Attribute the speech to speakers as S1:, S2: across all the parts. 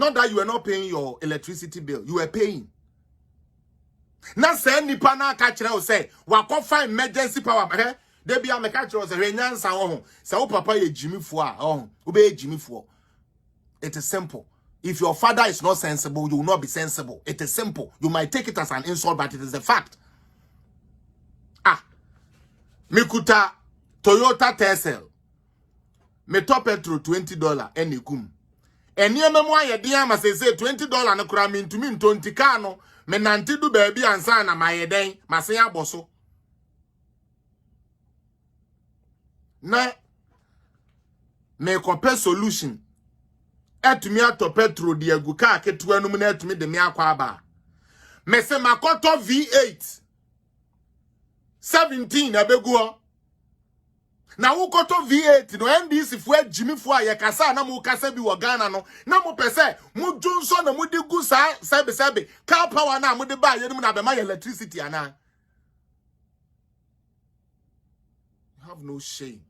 S1: not that you were not paying your electricity bill. You were paying. Now say nipa na catch now say wa go find emergency power. They be a catch was a renyansa oh. Say papa ye Jimmy for oh. Ube Jimmy for. It is simple. If your father is not sensible, you will not be sensible. It is simple. You might take it as an insult, but it is a fact. Mikuta Toyota Tesla. Me top petrol $20 any kum. Eni ememwa ye dia ma say $20 na kura me ntumi ntonti ka no me nante du baabi ansa na mayeden ma se aboso. Na me kope solution. Etumi ato petrol di agu ka ketu anum na etumi de me akwa aba. Me se makoto V8 17 abegu. Na wo koto V8 no NDC fo Jimmy fo aye kasa na mo kasa bi wo Ghana no na mo pese mo dwonso na mo de gu sa sebe car power na mo de ba ye na be ma electricity ana. You have no shame.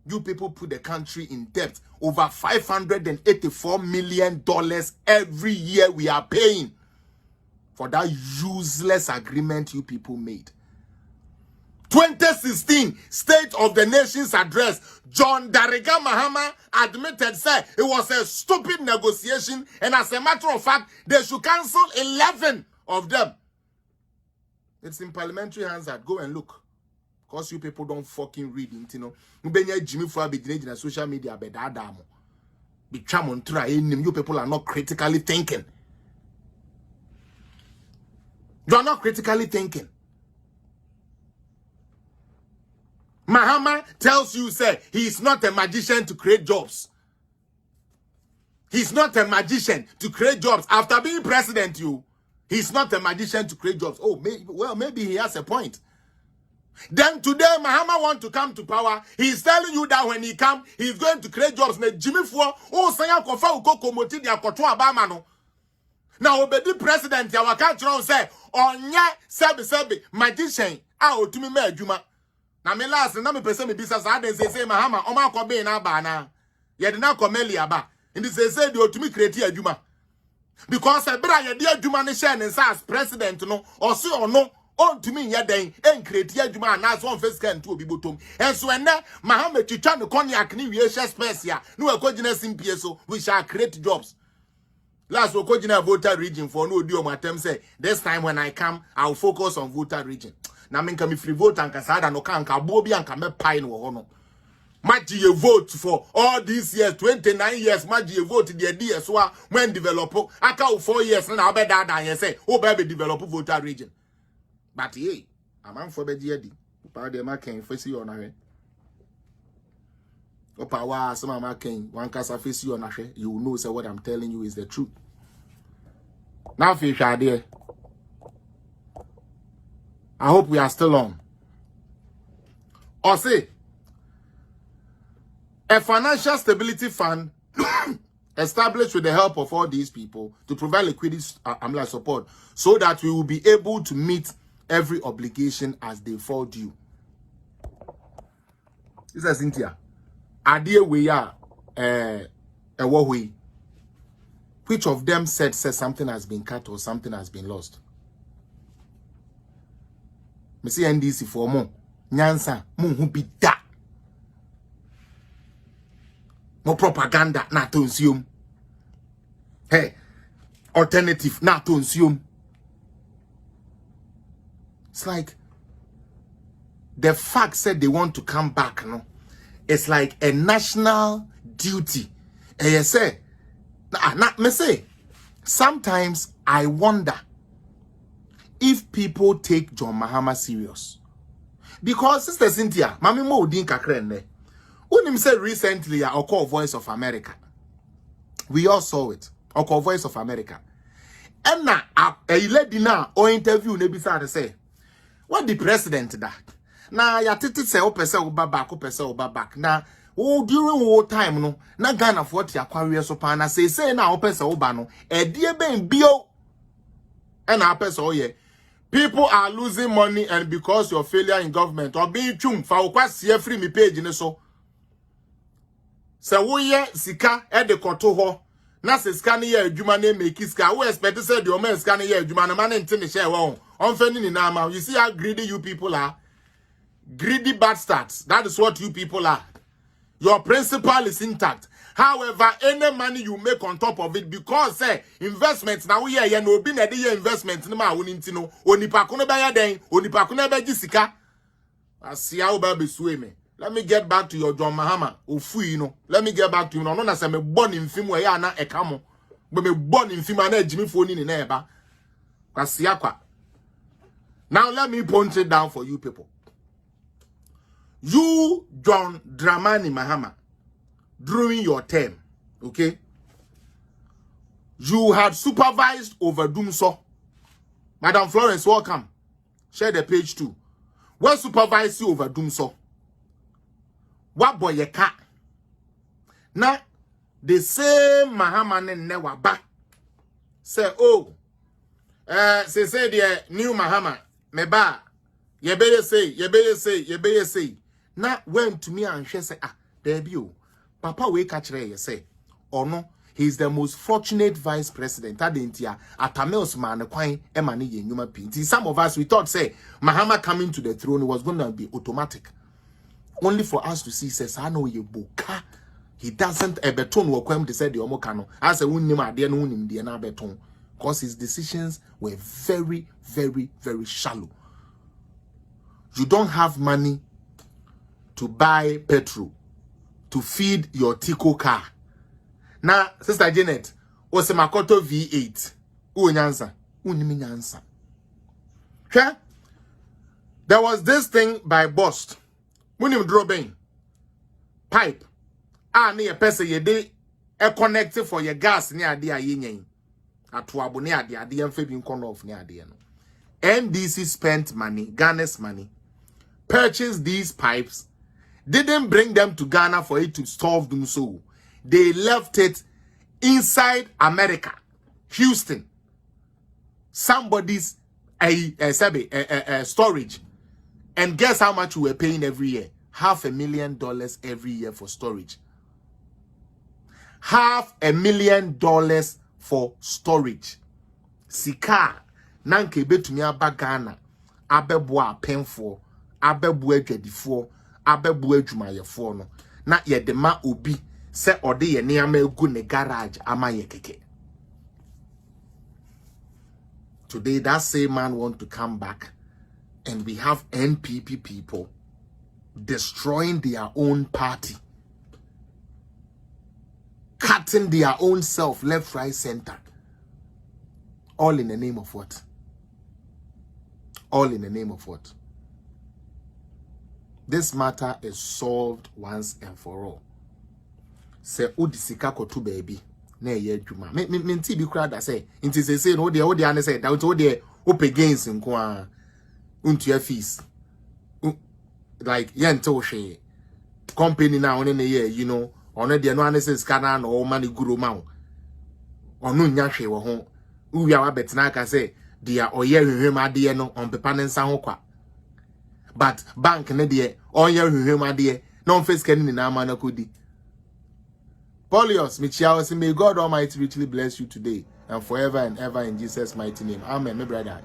S1: You people put the country in debt. Over $584 million every year we are paying for that useless agreement you people made. 2016 State of the Nation's address, John Dariga Mahama admitted, said it was a stupid negotiation, and as a matter of fact, they should cancel 11 of them. It's in parliamentary Hansard. Go and look. Because you people don't fucking read it, you know. Jimmy for be social media, be dadamo. Be chamon try. You people are not critically thinking. You are not critically thinking. Mahama tells you, say, he's not a magician to create jobs. He's not a magician to create jobs. After being president, he's not a magician to create jobs. Oh, maybe he has a point. Then today, Mahama want to come to power. He's telling you that when he come, he's going to create jobs. Jimmy for saya kofa ukoko moti dia koto abama no. Now obedi president ya waka say onye sebe magician a otumi ma adwuma. Na me last na me pese me bisa sa den say Mahama o ma ko be na ba na. Ye de na ko meli aba. Ndi say de otumi create adwuma. Because ebra ye de adwuma ne share ne as president no or si ono on to me den en create adwuma na so on face can to obi botom. Enso ene Mahama twitwa ne cognac ni wie share space ya. No ekogina simpie so we shall create jobs. Last okogina voter region for no odi o matem say this time when I come I'll focus on voter region. Na me nka me free vote anka sada no kanka bo bi anka me pai no ho no. Maji ye vote for all these years 29 years maji ye vote the DS wa when develop aka 4 years na obeda dan ye say o be develop voter region. But hey, amam for be di pa de ma ken fesi on ahwe. Opa wa some ma ken wan kasa fesi on ahwe, you will know say what I'm telling you is the truth. Now fi hwade, I hope we are still on. Or say, a financial stability fund established with the help of all these people to provide liquidity support so that we will be able to meet every obligation as they fall due. This is Cynthia. Idea we are a way. Which of them said something has been cut or something has been lost? Me see NDC for more. Nyansa, mu be da. More propaganda, not to consume. Hey, alternative, not to consume. It's like the fact said they want to come back, no? It's like a national duty. And you say, me say, sometimes I wonder if people take John Mahama serious. Because Sister Cynthia, Mami Mo Udin Kakrene, Unim said recently, I call Voice of America. We all saw it. I call Voice of America. And now, a lady now, or interview, Nebisa say, what the president that? Now, ya titi say, opese oba back. Now, during war time, no, na Ghana for what ya quarrier sopana say, now opese oba no, a dear ben bio, and I pesa oye. People are losing money and because your failure in government or being chung for what free me page in so. So we sika e de koto ho na se scan here adwuma na make iska we expect say the man scan here adwuma na man ntimi share won on fani ni na ma. You see how greedy you people are? Greedy bastards. That is what you people are. Your principle is intact. However, any money you make on top of it, because say investments now we here no be na dey investment ni ma woni ntino onipa ko no ba ya den onipa ko no ba gisika asia wo ba besuwe me. Let me get back to your John Mahama ofu yi no. Let me get back to you no na say me born in film we ya na eka mo be me born in film na ejimi foni ni na eba asia kwa. Now let me point it down for you people. You John Dramani Mahama, during your term, okay, you had supervised over Dumso. Madam Florence, welcome. Share the page too. What supervised you over Dumso? What boy ye cat? Now, the same Mahama never back. Say, oh, say the new Mahama, me ba, ye better say. Now, when to me and she say, there be you. Papa we catch you say, or no, he's the most fortunate vice president. Adentia, Atamels man, quine, emani yuma pinti. Some of us we thought say Mahama coming to the throne was gonna be automatic. Only for us to see says, I know you boka. He doesn't a beton will come to say the omokano. As a unima, dear no him the beton. Because his decisions were very, very, very shallow. You don't have money to buy petrol to feed your Tico car. Now, Sister Janet, Osemakoto V8. Unyansa. Unimi. Okay? There was this thing by Bost. Munim dropping pipe. Near person ye day a connected for your gas near the yen. Atuabu near the idea fabing corner of near the end. NDC spent money, Ghana's money, purchased these pipes, didn't bring them to Ghana for it to solve them so. They left it inside America, Houston. Somebody's storage. And guess how much we were paying every year? $500,000 every year for storage. $500,000 for storage. Sika nanke betumi aba Ghana abebo a penfo abebo adwadifo abebo adwumayefo no na ye de ma obi se ode ye neama egu ne garage ama ye keke. Today that same man want to come back, and we have NPP people destroying their own party, cutting their own self left, right, center. All in the name of what? All in the name of what? This matter is solved once and for all. Say udisika kotu baby. Na ye adwuma. Me nti bi kra da say, nti say no de ane say that o de ope gains nko a untua fees. Like yente o hwe company na one na ye, you know, ono de no ane say scanner na o mani guru ma o. Ono nya hwe wo ho. Uwi awa betina aka say dia oye hwehwem ade no on pepa ne nsa ho kwa. But bank ne de oye hwehwem ade no on face can ni na ama na kodi. Paulius Michiao, may God Almighty richly bless you today and forever and ever in Jesus' mighty name. Amen, my brother.